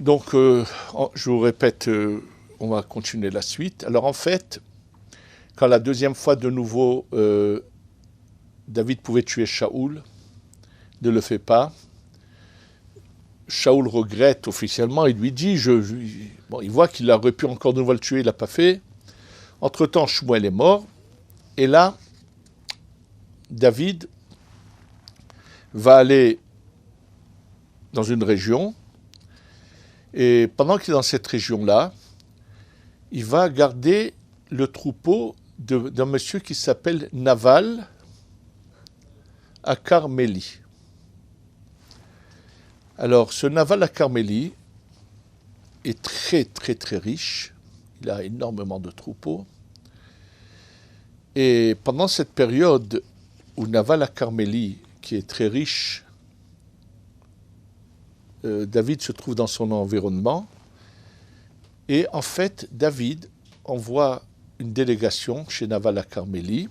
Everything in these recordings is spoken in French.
Donc, je vous répète, on va continuer la suite. Alors, en fait, quand la deuxième fois de nouveau, David pouvait tuer Shaoul, ne le fait pas. Shaoul regrette officiellement, il lui dit, bon, il voit qu'il aurait pu encore de nouveau le tuer, il l'a pas fait. Entre-temps, Shmuel est mort, et là, David va aller dans une région, et pendant qu'il est dans cette région-là, il va garder le troupeau d'un monsieur qui s'appelle Naval à Carmélie. Alors, ce Naval à Carmélie est très très très riche, il a énormément de troupeaux, et pendant cette période où Naval à Carmélie, qui est très riche, David se trouve dans son environnement, et en fait, David envoie une délégation chez Naval à Carmélie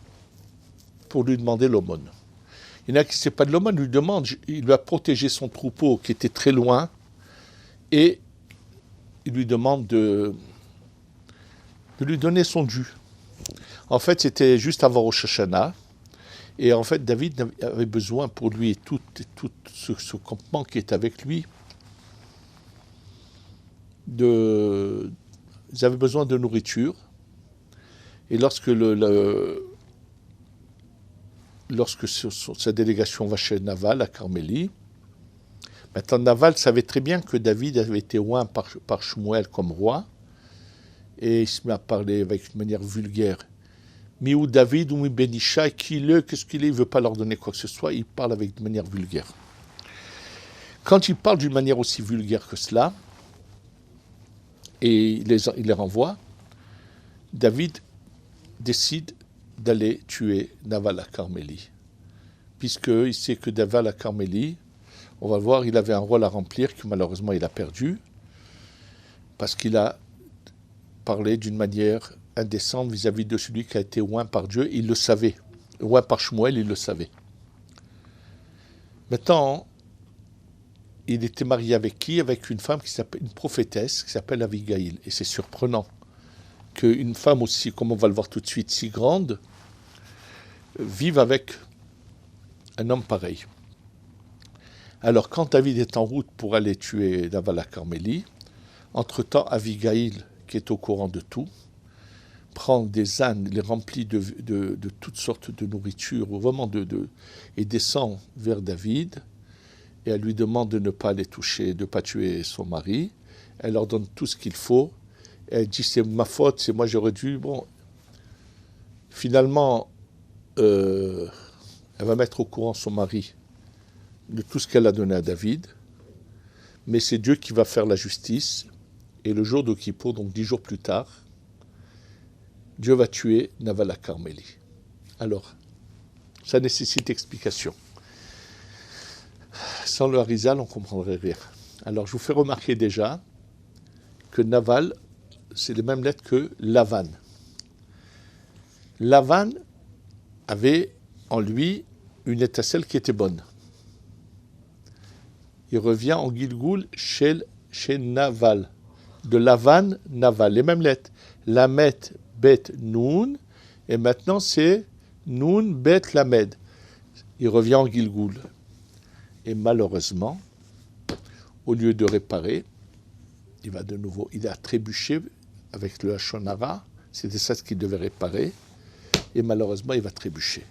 pour lui demander l'aumône. Il y en a qui ne sait pas de l'aumône, lui demande, il lui a protégé son troupeau qui était très loin, et il lui demande de lui donner son dû. En fait, c'était juste avant Rosh Hashanah, et en fait, David avait besoin pour lui et tout ce campement qui est avec lui, ils avaient besoin de nourriture. Et lorsque sa délégation va chez Naval à Carmélie, maintenant Naval savait très bien que David avait été oint par Shmuel comme roi, et il se met à parler avec une manière vulgaire. Mi-ou David ou mi-Benisha, qu'est-ce qu'il est, il ne veut pas leur donner quoi que ce soit, il parle avec une manière vulgaire. Quand il parle d'une manière aussi vulgaire que cela, et il les renvoie, David décide d'aller tuer Naval à Carmélie. Puisqu'il sait que Naval à Carmélie, on va le voir, il avait un rôle à remplir que malheureusement il a perdu, parce qu'il a parlé d'une manière indécente vis-à-vis de celui qui a été oint par Dieu, il le savait. Oint par Shmuel, il le savait. Maintenant, il était marié avec qui? Avec une femme qui s'appelle, une prophétesse qui s'appelle Abigail. Et c'est surprenant qu'une femme aussi, comme on va le voir tout de suite, si grande, vive avec un homme pareil. Alors, quand David est en route pour aller tuer Naval à Carmélie, entre-temps, Abigail, qui est au courant de tout, prend des ânes, les remplit de toutes sortes de nourriture, vraiment et descend vers David, et elle lui demande de ne pas les toucher, de ne pas tuer son mari. Elle leur donne tout ce qu'il faut. Elle dit, c'est ma faute, c'est moi, j'aurais dû. Bon, finalement, elle va mettre au courant son mari de tout ce qu'elle a donné à David, mais c'est Dieu qui va faire la justice, et le jour de Kippour, donc 10 jours plus tard, Dieu va tuer Naval à Carmélie. Alors, ça nécessite explication. Sans le Harizal, on ne comprendrait rien. Alors, je vous fais remarquer déjà que Naval, c'est les mêmes lettres que Lavan. Lavan avait en lui une étincelle qui était bonne. Il revient en Gilgoul chez Naval. De Lavan, Naval. Les mêmes lettres. Lamet, Bet, Noun. Et maintenant, c'est Noun, Bet, Lamed. Il revient en Gilgoul. Et malheureusement, au lieu de réparer, il a trébuché avec le Hachonara. C'était ça ce qu'il devait réparer. Et malheureusement, il va trébucher.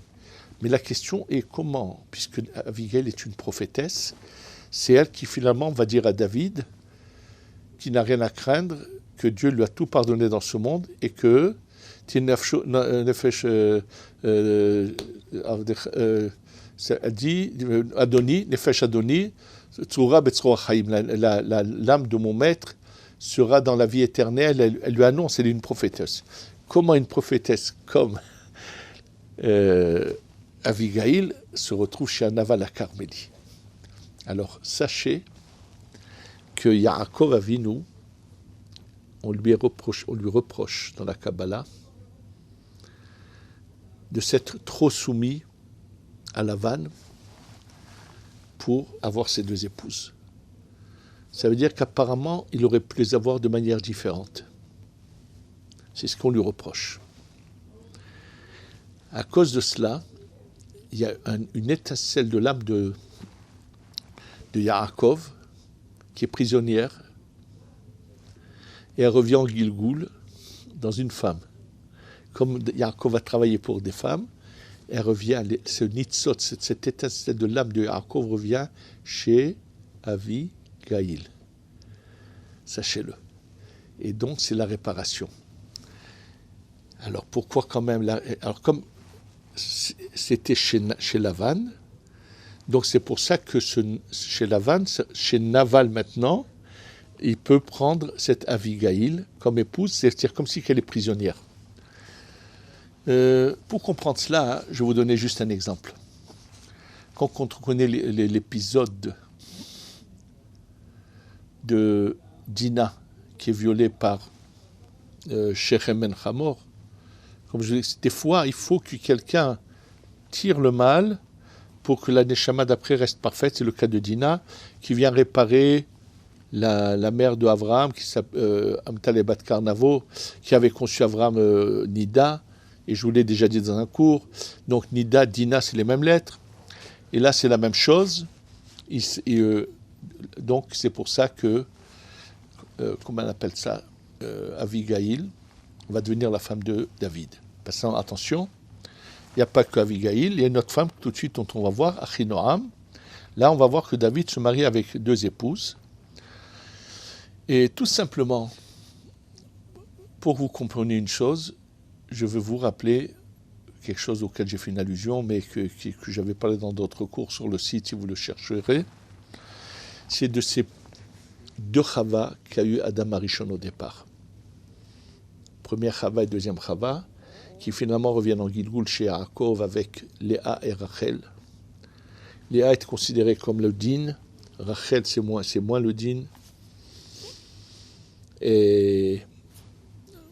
Mais la question est comment, puisque Abigail est une prophétesse, c'est elle qui finalement va dire à David qu'il n'a rien à craindre, que Dieu lui a tout pardonné dans ce monde et que elle dit Adoni, Nefesh Adoni, l'âme de mon maître sera dans la vie éternelle. Elle lui annonce, elle est une prophétesse. Comment une prophétesse comme Abigail se retrouve chez Naval à Carmélie? Alors, sachez que Yaakov Avinu, on lui reproche dans la Kabbalah de s'être trop soumis à Lavan pour avoir ses deux épouses. Ça veut dire qu'apparemment, il aurait pu les avoir de manière différente. C'est ce qu'on lui reproche. À cause de cela, il y a une étincelle de l'âme de Yaakov, qui est prisonnière, et elle revient en Gilgoul dans une femme. Comme Yaakov a travaillé pour des femmes, elle revient, ce nitzot, cette étincelle de l'âme de Yaakov revient chez Avigail. Sachez-le. Et donc, c'est la réparation. Alors, pourquoi quand même alors, comme c'était chez Lavan, donc c'est pour ça que chez Lavan, chez Naval maintenant, il peut prendre cette Avigail comme épouse, c'est-à-dire comme si elle est prisonnière. Pour comprendre cela, je vais vous donner juste un exemple. Quand on connaît l'épisode de Dina, qui est violée par Shechem ben Hamor, comme je dis, des fois, il faut que quelqu'un tire le mal pour que la Neshama d'après reste parfaite. C'est le cas de Dina, qui vient réparer la mère de Avraham, qui s'appelle Amtal Bat Karnavo, qui avait conçu Avraham Nida, et je vous l'ai déjà dit dans un cours. Donc Nida, Dina, c'est les mêmes lettres. Et là, c'est la même chose. Donc c'est pour ça que, comment on appelle ça, Avigail va devenir la femme de David. Parce que, attention, il n'y a pas que Avigail, il y a une autre femme tout de suite dont on va voir, Achinoam. Là, on va voir que David se marie avec 2 épouses. Et tout simplement, pour que vous compreniez une chose, je veux vous rappeler quelque chose auquel j'ai fait une allusion, mais que j'avais parlé dans d'autres cours sur le site, si vous le chercherez. C'est de ces 2 Chava qu'a eu Adam Arishon au départ. Première Chava et deuxième Chava, qui finalement reviennent en Gilgoul chez Yaakov avec Léa et Rachel. Léa est considérée comme le din, Rachel c'est moins le din. Et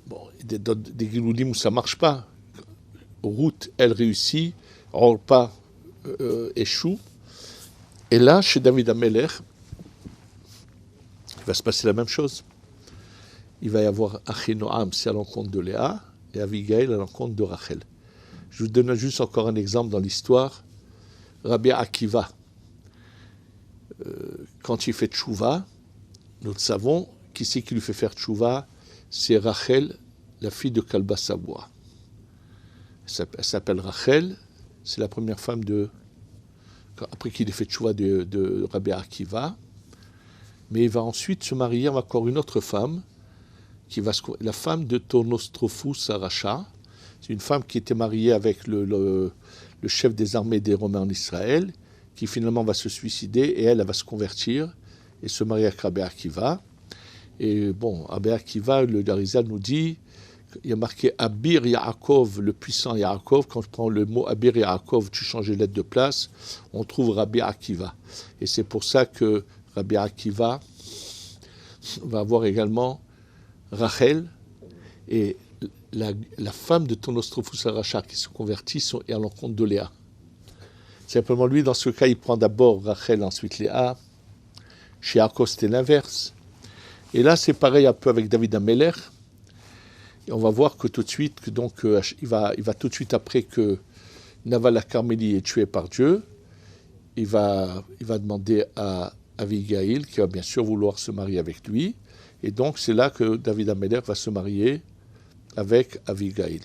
bon, des Gilgoulim où ça ne marche pas. Ruth, elle réussit, Orpa échoue. Et là, chez David Amelech, il va se passer la même chose. Il va y avoir Achinoam, c'est à l'encontre de Léa, et Avigail à l'encontre de Rachel. Je vous donne juste encore un exemple dans l'histoire. Rabbi Akiva, quand il fait tchouva, nous le savons, qui c'est qui lui fait faire tchouva? C'est Rachel, la fille de Kalba Saboua. Elle s'appelle Rachel, c'est la première femme après qu'il ait fait tchouva de Rabbi Akiva. Mais il va ensuite se marier avec encore une autre femme, la femme de Tornostrophus Aracha. C'est une femme qui était mariée avec le chef des armées des Romains en Israël, qui finalement va se suicider, et elle va se convertir et se marier avec Rabbi Akiva. Et bon, Rabbi Akiva, le Arizal nous dit, il y a marqué Abir Yaakov, le puissant Yaakov. Quand je prends le mot Abir Yaakov, tu changes les lettres de place, on trouve Rabbi Akiva. Et c'est pour ça que Rabbi Akiva va avoir également Rachel, et la femme de Tornostrophus Aracha qui se convertit est à l'encontre de Léa. Simplement, lui, dans ce cas, il prend d'abord Rachel, ensuite Léa. Chez Yaakov, c'était l'inverse. Et là, c'est pareil un peu avec David Amelech. Et on va voir que tout de suite, il va tout de suite après que Naval Carmélie est tué par Dieu, il va demander à Avigail, qui va bien sûr vouloir se marier avec lui. Et donc, c'est là que David Amelech va se marier avec Avigail.